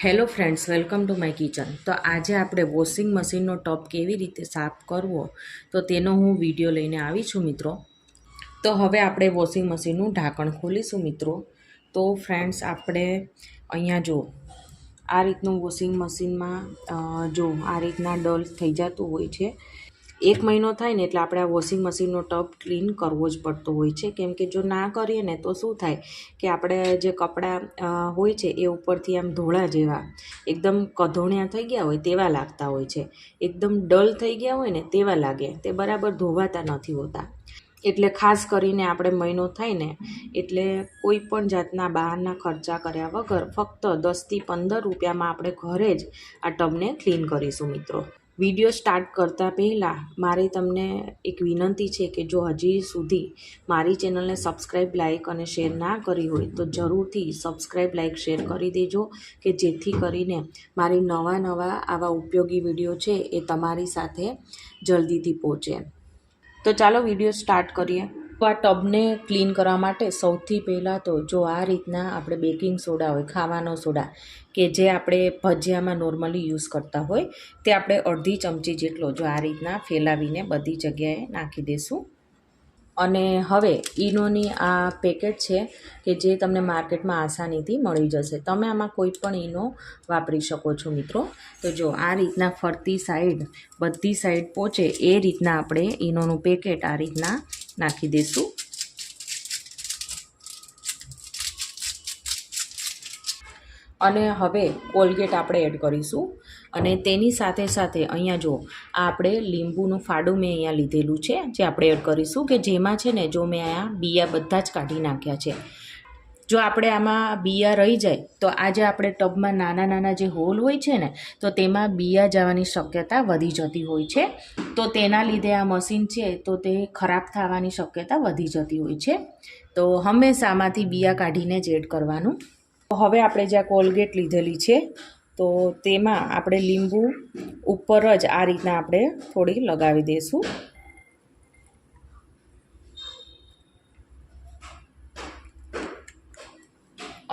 Hello friends, welcome to my kitchen. તો આજે આપણે વોશિંગ મશીનનો ટબ કેવી રીતે સાફ કરવો તો તેનો હું વિડીયો લઈને આવી છું મિત્રો. તો હવે આપણે વોશિંગ મશીનનું ઢાંકણ ખોલીશું મિત્રો. તો ફ્રેન્ડ્સ, આપણે અહીંયા જો આ રીતનું વોશિંગ મશીનમાં જો આ રીતના ડલ થઈ જતું હોય છે. 1 મહિનો થાય ને એટલે આપણે આ વોશિંગ મશીનનો ટબ ક્લીન કરવો જ પડતો હોય છે. કેમ કે જો ના કરીએ ને તો શું થાય કે આપણે જે કપડાં હોય છે એ ઉપરથી આમ ધોળા જેવા એકદમ કધોણિયા થઈ ગયા હોય તેવા લાગતા હોય છે. એકદમ ડલ થઈ ગયા હોય ને તેવા લાગે, તે બરાબર ધોવાતા નથી હોતા. એટલે ખાસ કરીને આપણે મહિનો થાય ને એટલે કોઈ પણ જાતના બહારના ખર્ચા કર્યા વગર ફક્ત 10થી 15 રૂપિયામાં આપણે ઘરે જ આ ટબને ક્લીન કરીશું મિત્રો. વિડીયો સ્ટાર્ટ કરતાં પહેલાં મારી તમને એક વિનંતી છે કે જો હજી સુધી મારી ચેનલને સબસ્ક્રાઈબ, લાઇક અને શેર ના કરી હોય તો જરૂરથી સબસ્ક્રાઈબ, લાઇક, શેર કરી દેજો કે જેથી કરીને મારી નવા આવા ઉપયોગી વિડીયો છે એ તમારી સાથે જલ્દીથી પહોંચે. તો ચાલો વિડીયો સ્ટાર્ટ કરીએ. તો આ ટબને ક્લીન કરવા માટે સૌથી પહેલાં તો જો આ રીતના આપણે બેકિંગ સોડા હોય, ખાવાનો સોડા કે જે આપણે ભજીયામાં નોર્મલી યુઝ કરતા હોય તે આપણે અડધી ચમચી જેટલો જો આ રીતના ફેલાવીને બધી જગ્યાએ નાખી દઈશું. અને હવે ઈનોની આ પેકેટ છે કે જે તમને માર્કેટમાં આસાનીથી મળી જશે. તમે આમાં કોઈ પણ ઈનો વાપરી શકો છો મિત્રો. તો જો આ રીતના ફરતી સાઈડ બધી સાઈડ પહોંચે એ રીતના આપણે ઈનોનું પેકેટ આ રીતના નાખી દઈશું. અને હવે કોલગેટ આપણે એડ કરીશું. અને તેની સાથે સાથે અહીંયા જો આ આપણે લીંબુનું ફાડું મેં અહીંયા લીધેલું છે જે આપણે એડ કરીશું કે જેમાં છે ને જો મેં અહીંયા બિયા બધા જ કાઢી નાખ્યા છે. જો આપણે આમાં બિયા રહી જાય તો આ જે આપણે ટબમાં નાના જે હોલ હોય છે ને તો તેમાં બિયા જવાની શક્યતા વધી જતી હોય છે. તો તેના લીધે આ મશીન છે તો તે ખરાબ થવાની શક્યતા વધી જતી હોય છે. તો હંમેશા આમાંથી બિયા કાઢીને જ એડ કરવાનું. હવે આપણે જ્યાં કોલગેટ લીધેલી છે તો તેમાં આપણે લીંબુ ઉપર જ આ રીતના આપણે થોડી લગાવી દઈશું.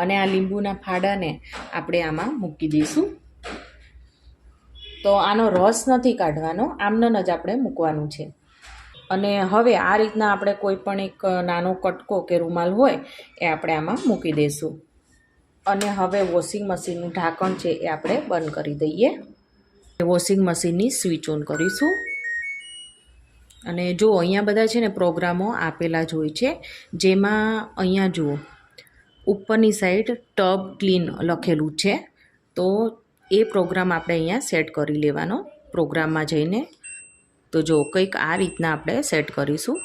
અને આ લીંબુના ફાડાને આપણે આમાં મૂકી દઈશું. તો આનો રસ નથી કાઢવાનો, આમનો જ આપણે મૂકવાનું છે. અને હવે આ રીતના આપણે કોઈ પણ એક નાનો કટકો કે રૂમાલ હોય એ આપણે આમાં મૂકી દઈશું. અને હવે વોશિંગ મશીનનું ઢાંકણ છે એ આપણે બંધ કરી દઈએ. વોશિંગ મશીનની સ્વિચ ઓન કરીશું. અને જો અહીંયા બધા છે ને પ્રોગ્રામો આપેલા જ હોય છે, જેમાં અહીંયા જુઓ ઉપરની સાઈડ ટબ ક્લીન લખેલું છે. તો એ પ્રોગ્રામ આપણે અહીંયા સેટ કરી લેવાનો પ્રોગ્રામમાં જઈને. તો જો કંઈક આ રીતના આપણે સેટ કરીશું.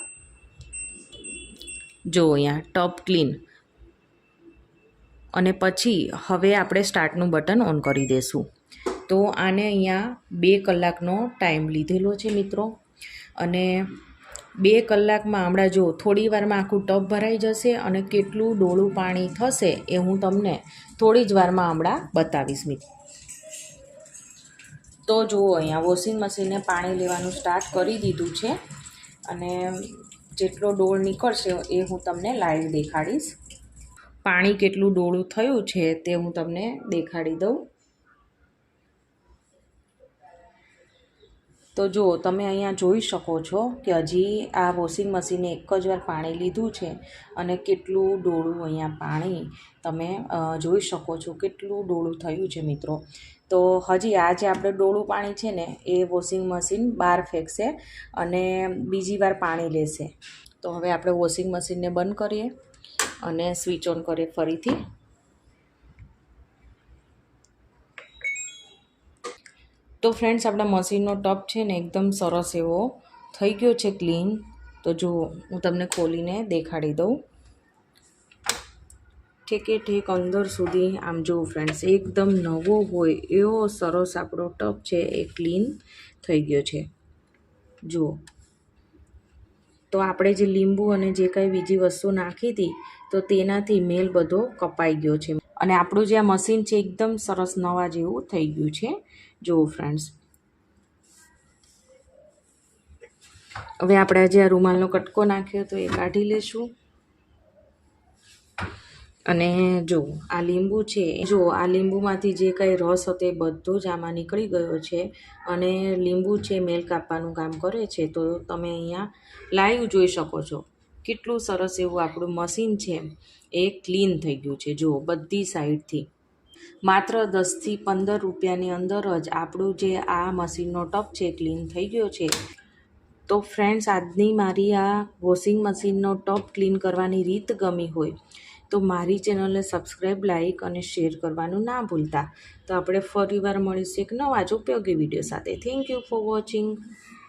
જો અહીંયા ટબ ક્લીન અને પછી હવે આપણે સ્ટાર્ટનું બટન ઓન કરી દઈશું. તો આને અહીંયા 2 કલાકનો ટાઈમ લીધેલો છે મિત્રો. અને 2 કલાકમાં હમણાં જો થોડી વારમાં આખું ટબ ભરાઈ જશે અને કેટલું ડોળું પાણી થશે એ હું તમને થોડી જ વારમાં હમણાં બતાવીશ મિત્રો. તો જુઓ અહીંયા વોશિંગ મશીને પાણી લેવાનું સ્ટાર્ટ કરી દીધું છે. અને જેટલો ડોળ નીકળશે એ હું તમને લાઈવ દેખાડીશ. પાણી કેટલું ડોળું થયું છે તે હું તમને દેખાડી દઉં. તો જુઓ તમે અહીંયા જોઈ શકો છો કે હજી આ વોશિંગ મશીને એક જ વાર પાણી લીધું છે અને કેટલું ડોળું અહીંયા પાણી તમે જોઈ શકો છો, કેટલું ડોળું થયું છે મિત્રો. તો હજી આ જે આપણે ડોળું પાણી છે ને એ વોશિંગ મશીન બહાર ફેંકશે અને બીજી વાર પાણી લેશે. તો હવે આપણે વોશિંગ મશીનને બંધ કરીએ અને સ્વિચ ઓન કરીએ ફરીથી. તો ફ્રેન્ડ્સ, આપણા મશીનનો ટબ છે ને એકદમ સરસ એવો થઈ ગયો છે ક્લીન. તો જો હું તમને ખોલીને દેખાડી દઉં. ઠેક અંદર સુધી આમ જો ફ્રેન્ડ્સ એકદમ નવો હોય એવો સરસ આપણો ટબ છે એ ક્લીન થઈ ગયો છે. જુઓ, તો આપણે જે લીંબુ અને જે કંઈ બીજી વસ્તુ નાખી હતી તો તેનાથી મેલ બધો કપાઈ ગયો છે. અને આપણું જે આ મશીન છે એકદમ સરસ નવા જેવું થઈ ગયું છે. જુઓ ફ્રેન્ડ્સ, હવે આપણે જે આ રૂમાલનો કટકો નાખ્યો તો એ કાઢી લેશું. અને જો આ લીંબુ છે, જો આ લીંબુમાંથી જે કંઈ રસ હતો એ બધો જ આમાં નીકળી ગયો છે અને લીંબુ છે મેલ કાપવાનું કામ કરે છે. તો તમે અહીંયા લાઈવ જોઈ શકો છો કેટલું સરસ એવું આપણું મશીન છે એ ક્લીન થઈ ગયું છે. જુઓ બધી સાઈડથી માત્ર 10થી 15 રૂપિયાની અંદર જ આપણું જે આ મશીનનો ટપ છે ક્લીન થઈ ગયો છે. તો ફ્રેન્ડ્સ, આજની મારી આ વોશિંગ મશીનનો ટપ ક્લીન કરવાની રીત ગમી હોય તો મારી ચેનલને સબસ્ક્રાઈબ, લાઈક અને શેર કરવાનું ના ભૂલતા. તો આપણે ફરીવાર મળીશું એક નવા જ ઉપયોગી વિડીયો સાથે. Thank you for watching.